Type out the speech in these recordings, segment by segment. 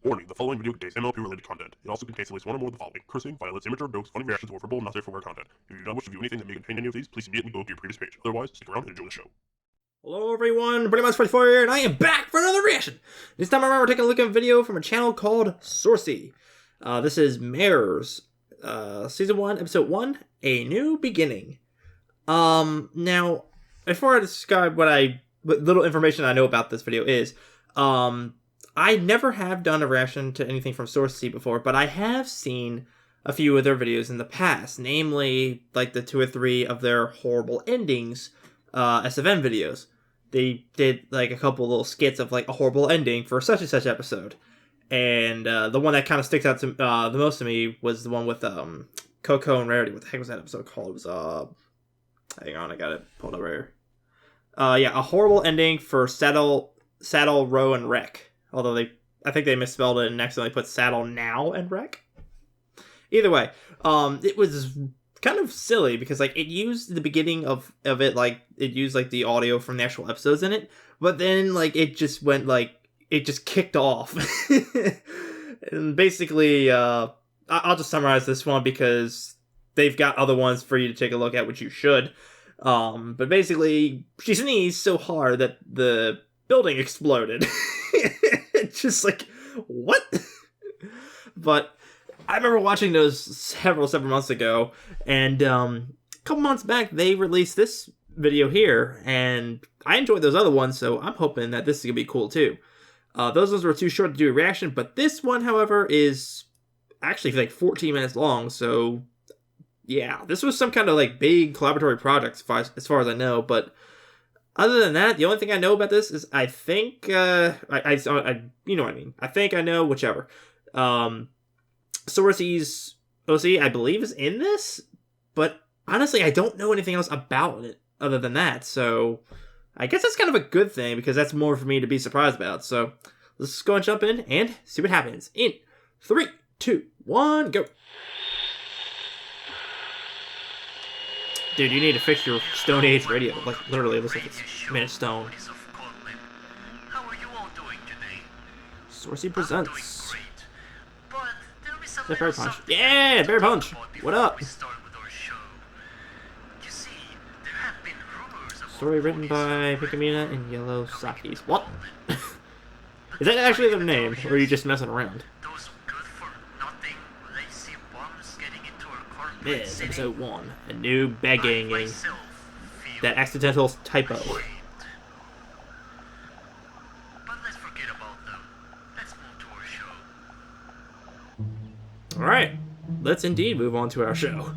Warning, the following video contains MLP-related content. It also contains at least one or more of the following: cursing, violence, immature jokes, funny reactions, or verbal, not safe for work content. If you do not wish to view anything that may contain any of these, please immediately go to your previous page. Otherwise, stick around and enjoy the show. Hello everyone, Brony 44 here, and I am back for another reaction! This time around we're taking a look at a video from a channel called Saucy. This is Mares, Season 1, Episode 1, A New Beginning. Now, before I describe what little information I know about this video is, I never have done a reaction to anything from Saucy before, but I have seen a few of their videos in the past, namely, like the 2 or 3 of their horrible endings, SFN videos. They did like a couple little skits of like a horrible ending for such and such episode, and the one that kind of sticks out to the most to me was the one with Coco and Rarity. What the heck was that episode called? It was hang on, I got it pulled up right here. Yeah, a horrible ending for Saddle, Row, and Wreck. Although I think they misspelled it and accidentally put Saddle Now and Wreck. Either way, it was kind of silly because like it used the beginning of it, like it used like the audio from the actual episodes in it, but then like it just went like it just kicked off. And basically I'll just summarize this one because they've got other ones for you to take a look at, which you should. But basically she sneezed so hard that the building exploded. It's just like, what? But I remember watching those several months ago, and a couple months back, they released this video here, and I enjoyed those other ones, so I'm hoping that this is going to be cool, too. Those ones were too short to do a reaction, but this one, however, is actually like 14 minutes long, so yeah, this was some kind of like big collaboratory project as far as I know, but other than that, the only thing I know about this is I think, you know what I mean. I think I know, whichever. Saucy's OC, I believe, is in this, but honestly, I don't know anything else about it other than that, so I guess that's kind of a good thing, because that's more for me to be surprised about. So let's go and jump in and see what happens in 3, 2, 1, go. Dude, you need to fix your Stone Age radio. Like, literally, it looks like it's made of stone. How are you all doing today? Saucy presents. But The Berry Punch. Yeah, Berry Punch. What up? Story written by Picamina and Yellow Sakis. What? Is that actually their name, or are you just messing around? Those good for nothing lazy bums getting into our corporate This, city. episode 1. A new begging. I myself feel That accidental typo. ashamed. But let's forget about them. Let's move to our show. Alright, let's indeed move on to our show.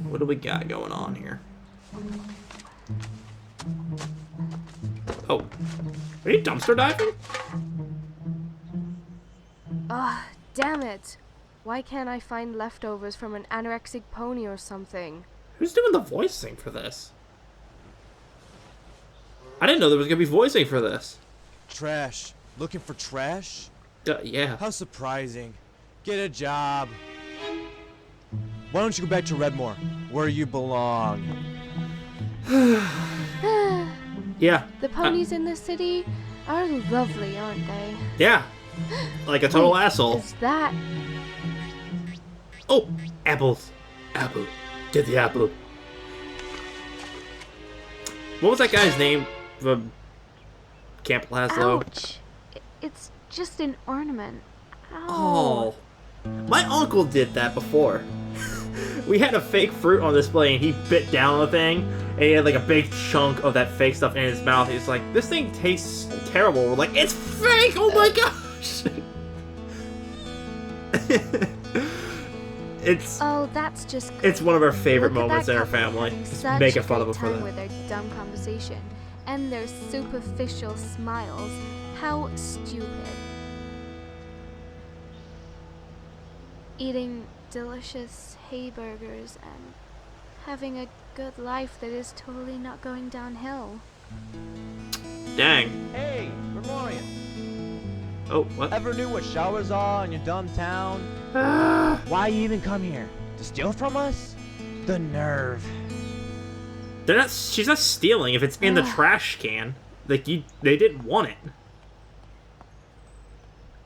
What do we got going on here? Oh, are you dumpster diving? Ugh, damn it. Why can't I find leftovers from an anorexic pony or something? Who's doing the voicing for this? I didn't know there was gonna be voicing for this. Trash. Looking for trash? Yeah. How surprising. Get a job. Why don't you go back to Redmore, where you belong? Yeah. The ponies in the city are lovely, aren't they? Yeah. Like a total Wait, asshole. Is that... Oh, apples. Apple. Get the apple. What was that guy's name from Camp Laszlo? Ouch. It's just an ornament. Oh. Ow. My uncle did that before. We had a fake fruit on display and he bit down on the thing and he had like a big chunk of that fake stuff in his mouth. He's like, this thing tastes terrible. We're like, it's fake! Oh my gosh! Oh, that's just It's one of our favorite Look at moments that in our couple family. having Just such making a fun of great him for time that. with their dumb conversation and their superficial smiles. How stupid. Eating delicious hay burgers and having a good life that is totally not going downhill. Dang. Hey, Vermorian. Oh, what? Ever knew what showers are in your dumb town? Ah. Why you even come here? To steal from us? The nerve. They're not. She's not stealing if it's in the trash can. Like they didn't want it.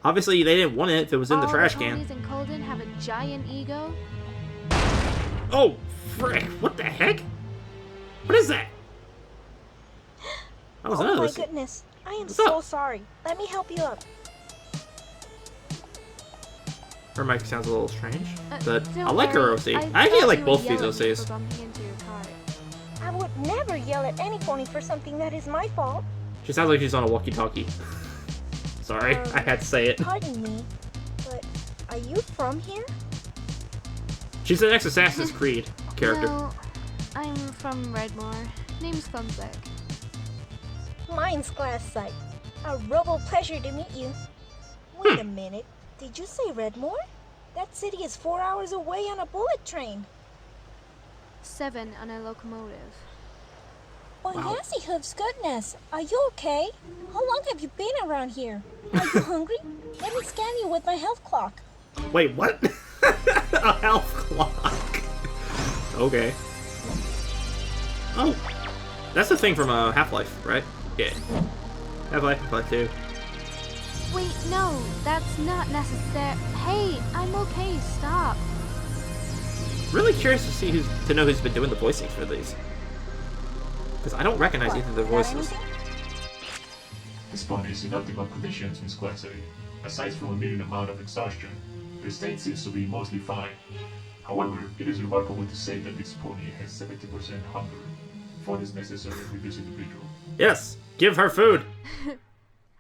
Obviously, they didn't want it if it was in the All trash the can. ponies in Colden have a giant ego. Oh, frick! What the heck? What is that? That was Oh another. my goodness. I am What's so up? sorry. Let me help you up. Her mic sounds a little strange, but Don't I like her worry. OC. I thought actually like you both would these yell at me OCs. for bumping into your cart. I would never yell at any pony for something that is my fault. She sounds like she's on a walkie-talkie. Sorry, I had to say it. Pardon me, but are you from here? She's an ex-Assassin's Creed character. No, I'm from Redmore. Name's Thumbsack. Mine's Glassite. A real pleasure to meet you. Wait a minute. Did you say Redmore? That city is 4 hours away on a bullet train. 7 on a locomotive. Well, Wow. Nancy Hoof's goodness. Are you okay? How long have you been around here? Are you hungry? Let me scan you with my health clock. Wait, what? A health clock. Okay. Oh, that's the thing from Half-Life, right? Yeah. Half-Life, Half-Life 2. Wait, no, that's not necessary. Hey, I'm okay, stop. Really curious to know who's been doing the voicing for these. Because I don't recognize either of their Got voices. anything? This body is in optimal conditions, Miss Glassy. Aside from a minimum amount of exhaustion, the state seems to be mostly fine. However, it is remarkable to say that this pony has 70% hunger. Food is necessary for this individual. Yes, give her food.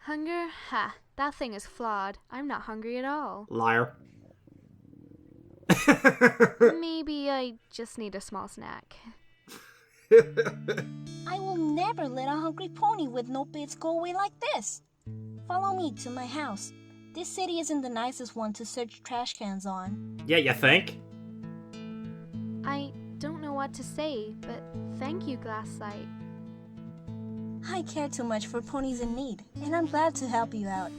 Hunger? Ha, that thing is flawed. I'm not hungry at all. Liar. Maybe I just need a small snack. I will never let a hungry pony with no bits go away like this. Follow me to my house. This city isn't the nicest one to search trash cans on. Yeah, you think? I don't know what to say, but thank you, Glassite. I care too much for ponies in need, and I'm glad to help you out.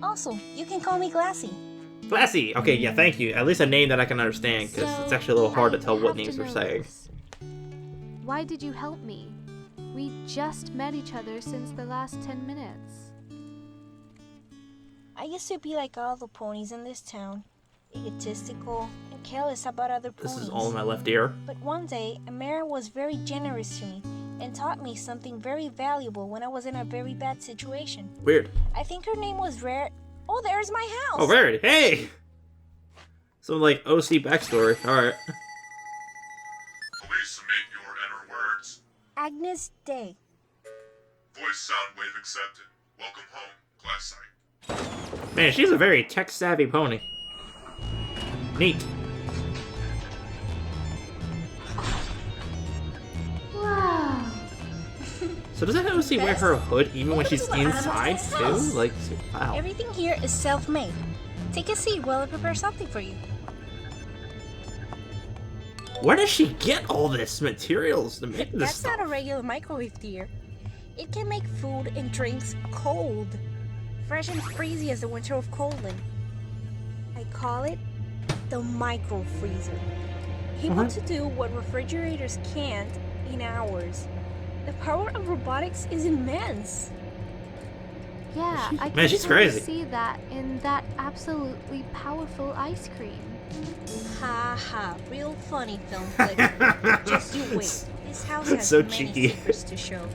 Also, you can call me Glassy. Glassy. Okay, yeah, thank you. At least a name that I can understand, because it's actually a little hard to tell what names they're saying. Why did you help me? We just met each other since the last 10 minutes. I used to be like all the ponies in this town, egotistical and careless about other ponies. This is all in my left ear. But one day, a mare was very generous to me and taught me something very valuable when I was in a very bad situation. Weird. I think her name was Rare. Oh, there's my house! Oh, Rarity. Hey! Some, like, OC backstory. Alright. Please submit your inner words. Agnes Day. Voice sound wave accepted. Welcome home, Glassite. Man, she's a very tech-savvy pony. Neat. Wow. So does that OC wear her hood even when she's inside, too? Like, wow. Everything here is self-made. Take a seat while I prepare something for you. Where does she get all this materials to make this That's stuff? not a regular microwave, dear. It can make food and drinks cold. Fresh and freezy as the winter of Colden. I call it the micro freezer. Able What? to do what refrigerators can't in hours. The power of robotics is immense. Yeah, I Man, can she's totally crazy. see that in that absolutely powerful ice cream. Ha ha, real funny film flick. Just you wait. This house has So many cheeky. secrets to show.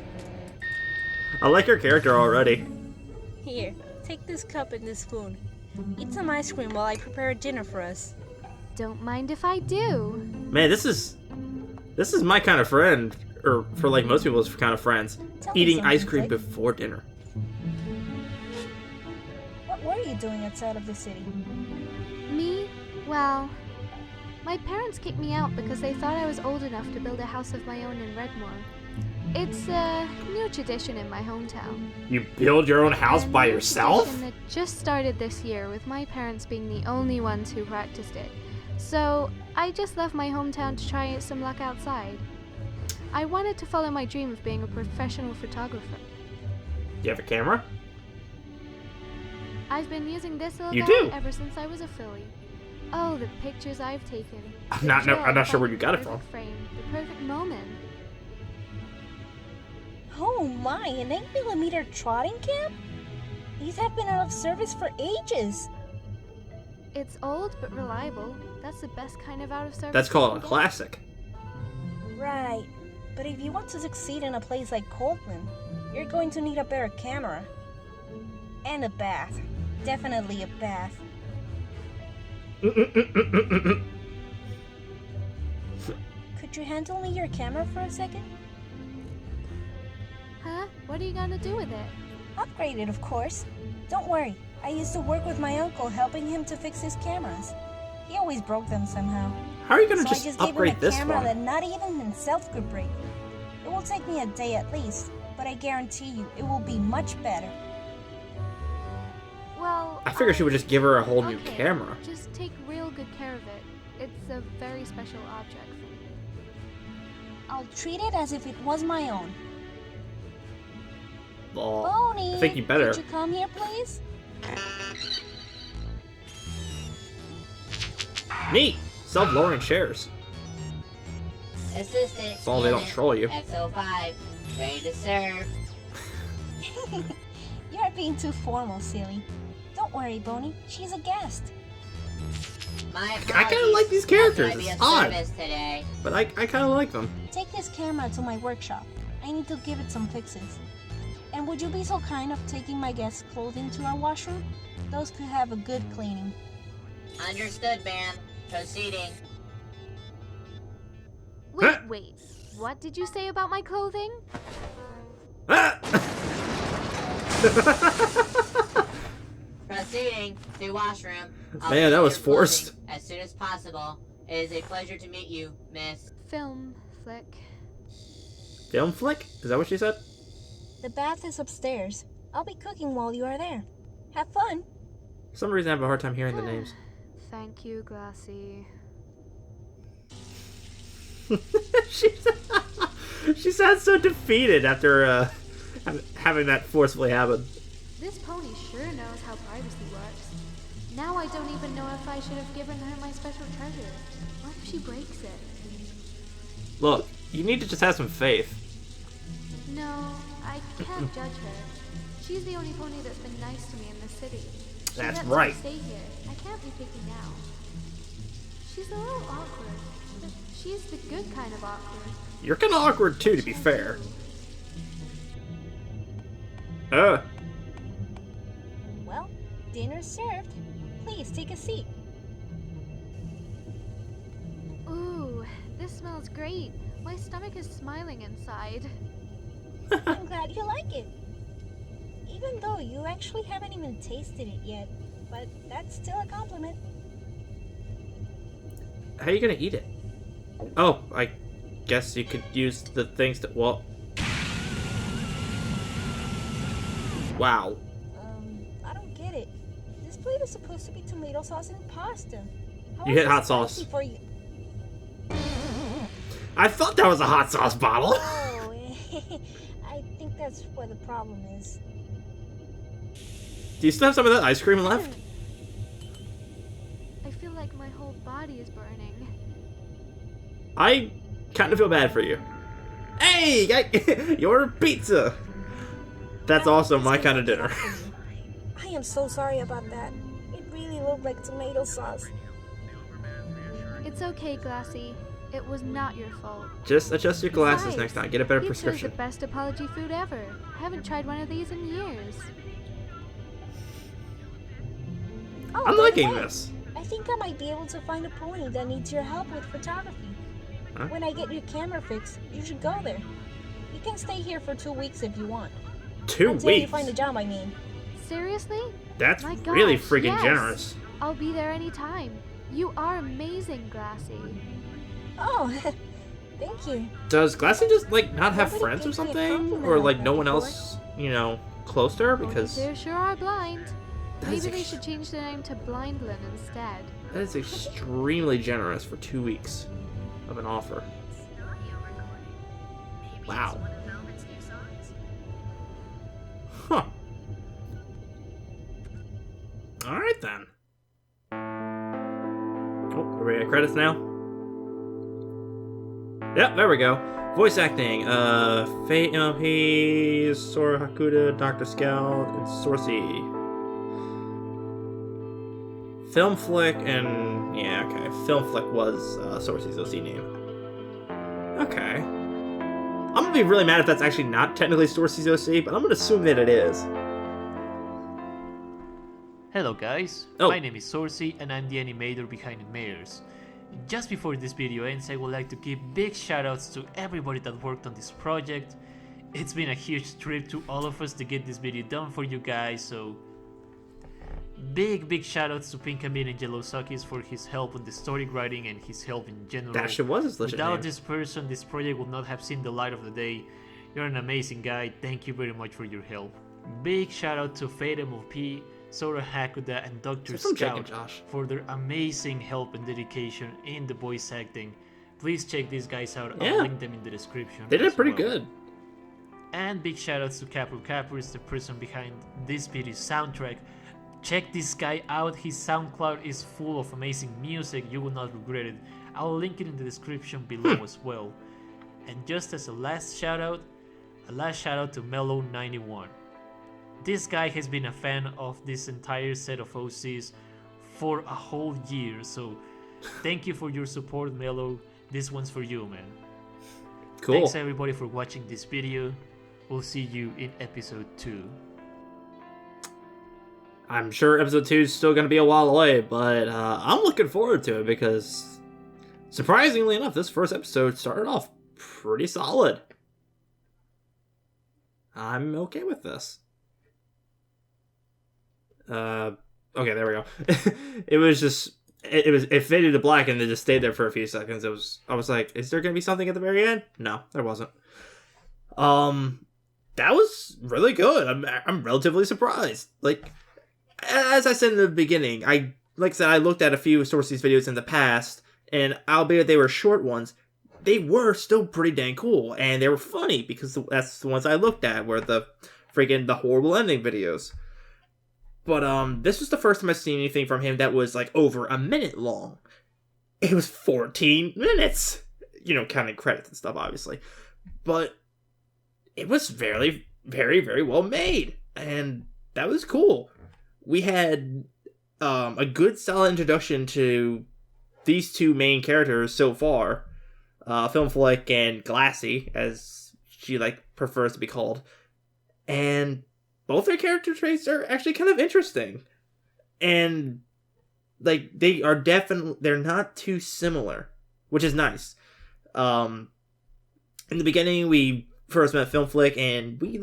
I like her character already. Here, take this cup and this spoon. Eat some ice cream while I prepare dinner for us. Don't mind if I do. Man, this is my kind of friend, or for like most people's kind of friends, Tell me eating ice something, cream Flick. before dinner. What were you doing outside of the city? Me? Well, my parents kicked me out because they thought I was old enough to build a house of my own in Redmore. It's a new tradition in my hometown. You build your own house A by new yourself? tradition that just started this year, with my parents being the only ones who practiced it. So I just left my hometown to try some luck outside. I wanted to follow my dream of being a professional photographer. You have a camera? I've been using this little You guy do? ever since I was a filly. Oh, the pictures I've taken. I'm not sure where you got it from. Frame, the perfect moment. Oh my, an 8mm trotting cam? These have been out of service for ages. It's old but reliable. That's the best kind of out of service. That's called a classic. Right. But if you want to succeed in a place like Coldland, you're going to need a better camera. And a bath. Definitely a bath. Could you handle me your camera for a second? Huh? What are you gonna do with it? Upgrade it, of course. Don't worry. I used to work with my uncle helping him to fix his cameras. He always broke them somehow. How are you gonna So I just just gave him upgrade a this camera one? that not even himself could break. It will take me a day at least, but I guarantee you it will be much better. Well, I figure she would just give her a whole new okay, camera. Just take real good care of it. It's a very special object for me. I'll treat it as if it was my own. Oh, Brony, I think you better. could you come here, please? Neat! Self-lowering chairs. Assistant. As long as they don't unit, troll you. XO5, ready to serve. You're being too formal, silly. Don't worry, Brony. She's a guest. My apologies. I kinda like these characters. How can I be It's of odd. service today? But I kinda like them. Take this camera to my workshop. I need to give it some fixes. And would you be so kind of taking my guest's clothing to our washroom? Those could have a good cleaning. Understood, ma'am. Proceeding. Wait, wait. What did you say about my clothing? Ah! Proceeding to washroom. I'll Man, that clean was your forced. clothing as soon as possible. It is a pleasure to meet you, miss. Film flick. Film flick? Is that what she said? The bath is upstairs. I'll be cooking while you are there. Have fun. For some reason I have a hard time hearing the names. Thank you, Glassy. she sounds so defeated after having that forcefully happen. This pony sure knows how privacy works. Now I don't even know if I should have given her my special treasure. What if she breaks it? Look, you need to just have some faith. No, I can't judge her. She's the only pony that's been nice to me in the city. She That's lets right. me stay here. I can't be picky now. She's a little awkward, but she's the good kind of awkward. You're kinda awkward too, to be fair. Well, dinner's served. Please take a seat. Ooh, this smells great. My stomach is smiling inside. I'm glad you like it. Even though you actually haven't even tasted it yet. But that's still a compliment. How are you gonna eat it? Oh, I guess you could use the things that, well... Wow. I don't get it. This plate is supposed to be tomato sauce and pasta. How You is hit it hot spicy sauce. For you? I thought that was a hot sauce bottle! Oh, I think that's where the problem is. Do you still have some of that ice cream left? I feel like my whole body is burning. I kind of feel bad for you. Hey! Your pizza! That's also my kind of dinner. I am so sorry about that. It really looked like tomato sauce. It's okay, Glassy. It was not your fault. Just adjust your glasses Besides, next time. Get a better pizza's prescription. the best apology food ever. I haven't tried one of these in years. Oh, I'm by the liking way, this. I think I might be able to find a pony that needs your help with photography. Huh? When I get your camera fixed, you should go there. You can stay here for 2 weeks if you want. 2 Until you weeks? find a job, I mean. Seriously? That's My really gosh, freaking yes. generous. I'll be there anytime. You are amazing, Glassy. Oh, thank you. Does Glassy just, like, not have Nobody friends or gives me a something? compliment Or, like like, that no one before. else, you know, close to her? Ponies Because there sure are blind. That is Maybe they ex- should change their name to Blindlin instead. that is extremely generous for 2 weeks of an offer. Wow. Huh. Alright then. Oh, are we at credits now? Yep, there we go. Voice acting, Fate MLP, Sora Hakuda, Dr. Scout, and Sorsey. Film Flick, and yeah, okay. Film Flick was Sorsey's OC name. Okay. I'm gonna be really mad if that's actually not technically Sorsey's OC, but I'm gonna assume that it is. Hello guys, my name is Sorsey and I'm the animator behind Mares. Just before this video ends, I would like to give big shoutouts to everybody that worked on this project. It's been a huge trip to all of us to get this video done for you guys, so big shoutouts to Pinkamin and Yellow Sakis for his help on the story writing and his help in general. That shit was his legit Without name. this person, this project would not have seen the light of the day. You're an amazing guy, thank you very much for your help. Big shoutout to Fate MLP, Sora Hakuda, and Dr. Scout for their amazing help and dedication in the voice acting. Please check these guys out, I'll link them in the description. They did pretty good. And big shoutouts to Capur Capur, the person behind this video's soundtrack. Check this guy out, his SoundCloud is full of amazing music, you will not regret it. I'll link it in the description below as well. And just as a last shout out to Mellow91. This guy has been a fan of this entire set of OCs for a whole year, so thank you for your support, Mellow. This one's for you, man. Cool. Thanks everybody for watching this video. We'll see you in episode 2. I'm sure episode 2 is still going to be a while away, but I'm looking forward to it because, surprisingly enough, this first episode started off pretty solid. I'm okay with this. Okay, there we go. It faded to black and then just stayed there for a few seconds. I was like, is there going to be something at the very end? No, there wasn't. That was really good. I'm relatively surprised. Like, as I said in the beginning, I looked at a few Sourcey's videos in the past, and albeit they were short ones, they were still pretty dang cool, and they were funny, because that's the ones I looked at, were the horrible ending videos. But, this was the first time I've seen anything from him that was, like, over a minute long. It was 14 minutes! You know, counting credits and stuff, obviously. But it was very, very, very well made, and that was cool. We had a good solid introduction to these two main characters so far, Film Flick and Glassy, as she prefers to be called, and both their character traits are actually kind of interesting, and they're not too similar, which is nice. In the beginning, we first met Film Flick, and we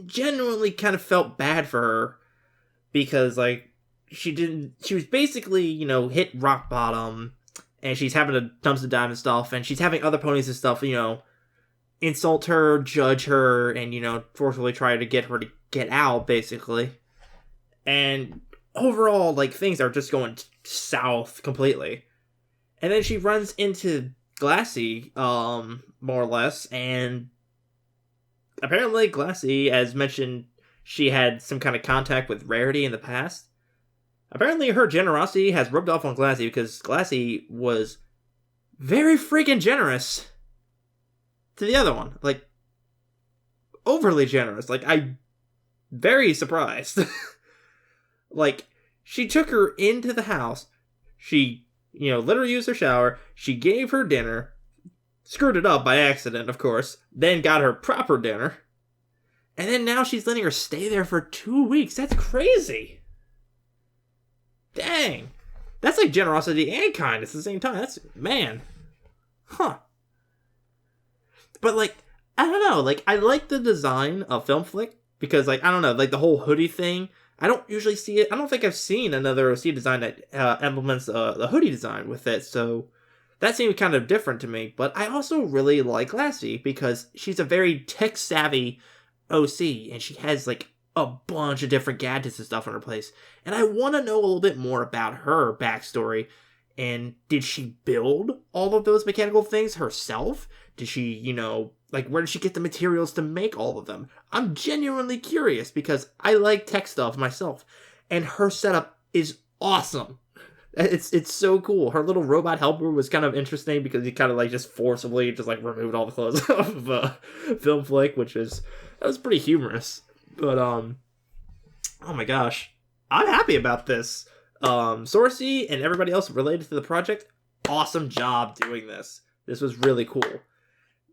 genuinely kind of felt bad for her. Because, she was basically, hit rock bottom, and she's having to dump the dive and stuff, and she's having other ponies and stuff, insult her, judge her, and, forcefully try to get her to get out, basically. And overall, things are just going south completely. And then she runs into Glassy, more or less, and apparently Glassy, as mentioned, she had some kind of contact with Rarity in the past. Apparently her generosity has rubbed off on Glassy, because Glassy was very freaking generous to the other one. Overly generous. I'm very surprised. She took her into the house. She, let her use her shower. She gave her dinner. Screwed it up by accident, of course. Then got her proper dinner. And then now she's letting her stay there for 2 weeks. That's crazy. Dang. That's generosity and kindness at the same time. That's, man. Huh. But, I don't know. I like the design of Film Flick. Because, I don't know. The whole hoodie thing. I don't usually see it. I don't think I've seen another OC design that implements the hoodie design with it. So, that seemed kind of different to me. But I also really like Lassie. Because she's a very tech-savvy OC, and she has a bunch of different gadgets and stuff in her place, and I want to know a little bit more about her backstory. And did she build all of those mechanical things herself? Did she, where did she get the materials to make all of them? I'm genuinely curious, because I like tech stuff myself, and her setup is awesome. It's so cool. Her little robot helper was kind of interesting because he kind of like just forcibly just like removed all the clothes off of Film Flick, that was pretty humorous. But oh my gosh, I'm happy about this. Sorcy and everybody else related to the project, awesome job doing this. This was really cool.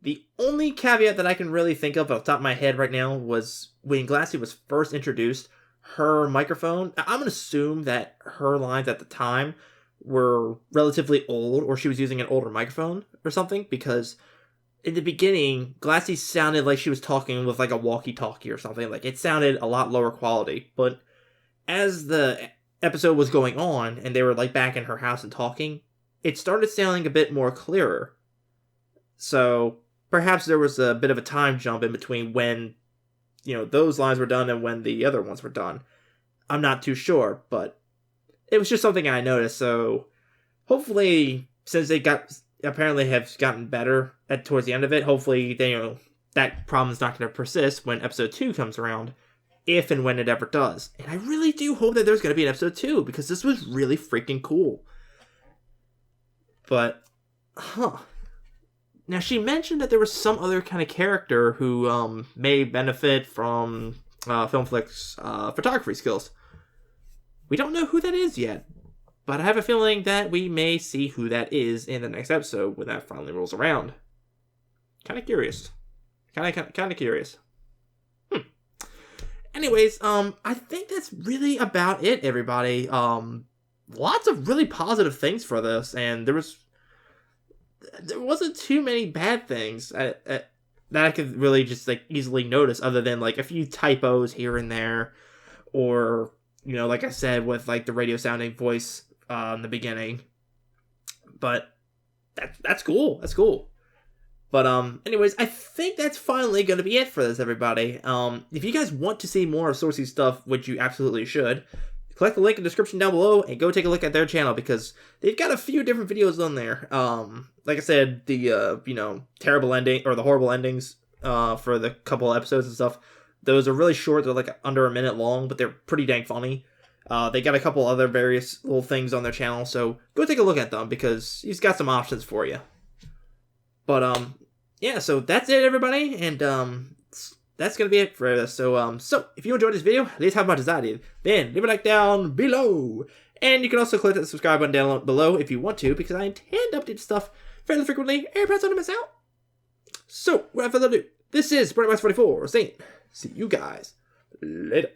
The only caveat that I can really think of off the top of my head right now was when Glassy was first introduced, her microphone, I'm going to assume that her lines at the time were relatively old, or she was using an older microphone or something, because in the beginning, Glassy sounded like she was talking with like a walkie-talkie or something. Like, it sounded a lot lower quality, but as the episode was going on and they were like back in her house and talking, it started sounding a bit more clearer. So perhaps there was a bit of a time jump in between when, you know, those lines were done and when the other ones were done. I'm not too sure, but it was just something I noticed. So hopefully, since they apparently have gotten better towards the end of it, hopefully they, you know, that problem's not going to persist when episode 2 comes around, if and when it ever does. And I really do hope that there's going to be an episode 2, because this was really freaking cool. But, now, she mentioned that there was some other kind of character who may benefit from Film Flick's photography skills. We don't know who that is yet, but I have a feeling that we may see who that is in the next episode when that finally rolls around. Kind of curious. Kind of curious. Anyways, I think that's really about it, everybody. Lots of really positive things for this, and there wasn't too many bad things that I could really just like easily notice, other than like a few typos here and there, or, you know, like I said, with like the radio sounding voice in the beginning. But that's cool. That's cool. But anyways, I think that's finally going to be it for this, everybody. If you guys want to see more of Sorcy's stuff, which you absolutely should, click the link in the description down below and go take a look at their channel, because they've got a few different videos on there. Like I said, the you know, terrible ending or the horrible endings for the couple episodes and stuff, those are really short. They're like under a minute long, but they're pretty dang funny. They got a couple other various little things on their channel, so go take a look at them, because he's got some options for you. But yeah, so that's it, everybody, and that's gonna be it for this. So if you enjoyed this video, at least how much as I did, then leave a like down below, and you can also click that subscribe button down below if you want to, because I intend to update stuff fairly frequently, and perhaps don't miss out. So without further ado, this is Brony 44 saying, see you guys later.